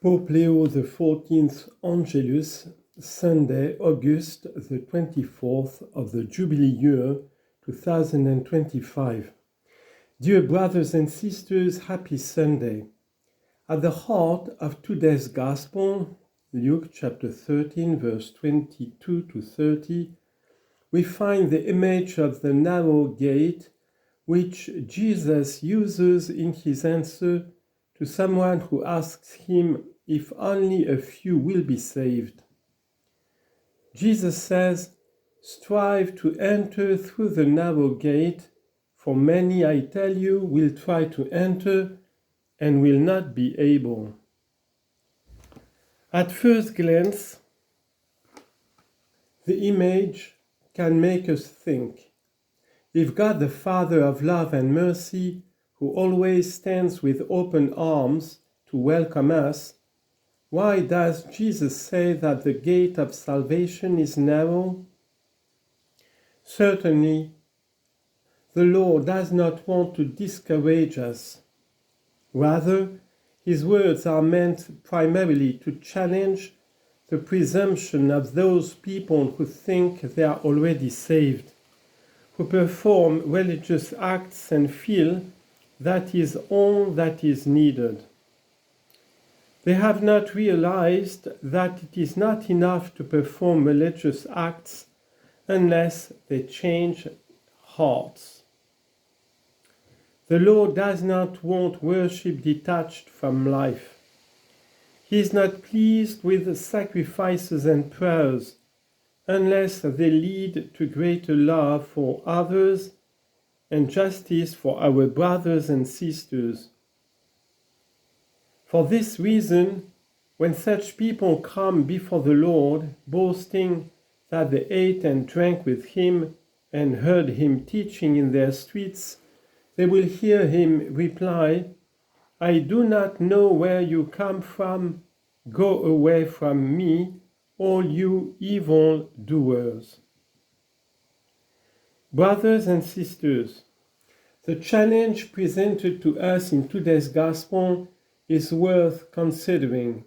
Pope Leo XIV Angelus, Sunday, August the 24th of the Jubilee year 2025. Dear brothers and sisters, happy Sunday. At the heart of today's Gospel, Luke chapter 13, verse 22 to 30, we find the image of the narrow gate which Jesus uses in his answer to someone who asks him if only a few will be saved. Jesus says, "Strive to enter through the narrow gate, for many, I tell you, will try to enter and will not be able." At first glance, the image can make us think. If God the Father of love and mercy, who always stands with open arms to welcome us, why does Jesus say that the gate of salvation is narrow? Certainly, the Lord does not want to discourage us. Rather, his words are meant primarily to challenge the presumption of those people who think they are already saved, who perform religious acts and feel that is all that is needed. They have not realized that it is not enough to perform religious acts unless they change hearts. The Lord does not want worship detached from life. He is not pleased with sacrifices and prayers unless they lead to greater love for others and justice for our brothers and sisters. For this reason, when such people come before the Lord, boasting that they ate and drank with him and heard him teaching in their streets, they will hear him reply, "I do not know where you come from. Go away from me, all you evil doers." Brothers and sisters, the challenge presented to us in today's Gospel is worth considering.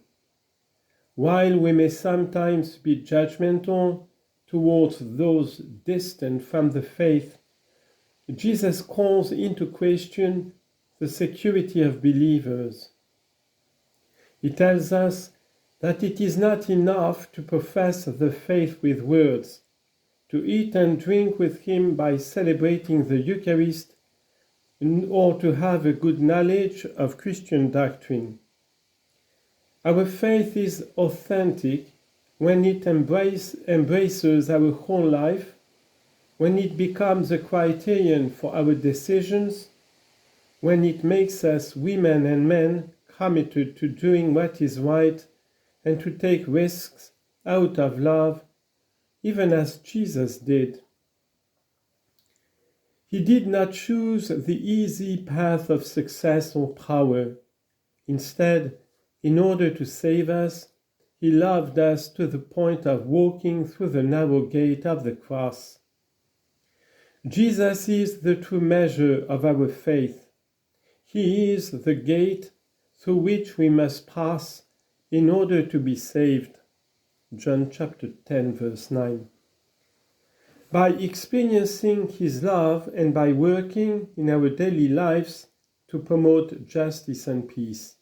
While we may sometimes be judgmental towards those distant from the faith, Jesus calls into question the security of believers. He tells us that it is not enough to profess the faith with words, to eat and drink with him by celebrating the Eucharist, or to have a good knowledge of Christian doctrine. Our faith is authentic when it embraces our whole life, when it becomes a criterion for our decisions, when it makes us women and men committed to doing what is right and to take risks out of love, even as Jesus did. He did not choose the easy path of success or power. Instead, in order to save us, he loved us to the point of walking through the narrow gate of the cross. Jesus is the true measure of our faith. He is the gate through which we must pass in order to be saved. John chapter 10, verse 9. By experiencing his love and by working in our daily lives to promote justice and peace.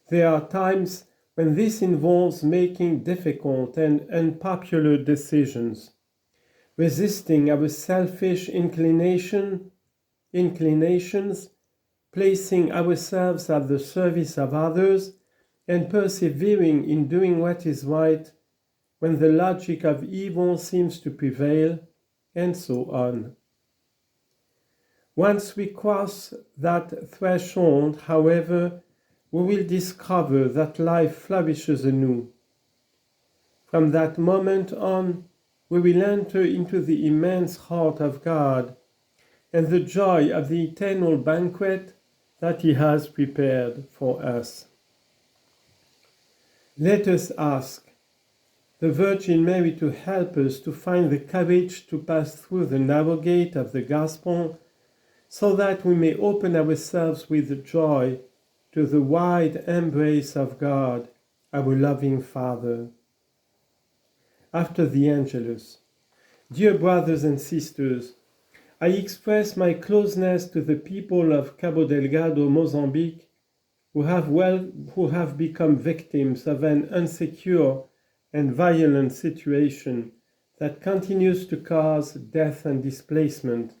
There are times when this involves making difficult and unpopular decisions, resisting our selfish inclinations, placing ourselves at the service of others, and persevering in doing what is right when the logic of evil seems to prevail, and so on. Once we cross that threshold, however, we will discover that life flourishes anew. From that moment on, we will enter into the immense heart of God and the joy of the eternal banquet that he has prepared for us. Let us ask the Virgin Mary to help us to find the courage to pass through the narrow gate of the Gospel, so that we may open ourselves with joy to the wide embrace of God, our loving Father. After the Angelus. Dear brothers and sisters, I express my closeness to the people of Cabo Delgado, Mozambique, who have become victims of an insecure and violent situation that continues to cause death and displacement.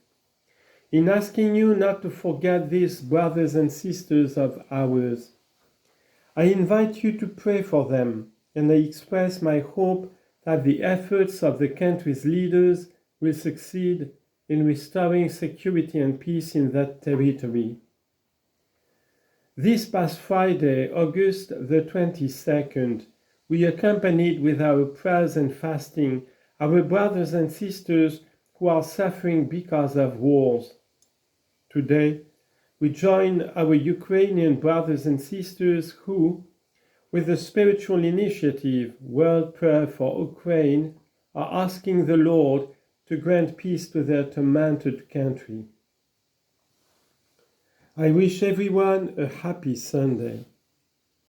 In asking you not to forget these brothers and sisters of ours, I invite you to pray for them, and I express my hope that the efforts of the country's leaders will succeed in restoring security and peace in that territory. This past Friday, August the 22nd, we accompanied with our prayers and fasting our brothers and sisters who are suffering because of wars. Today, we join our Ukrainian brothers and sisters who, with the spiritual initiative World Prayer for Ukraine, are asking the Lord to grant peace to their tormented country. I wish everyone a happy Sunday.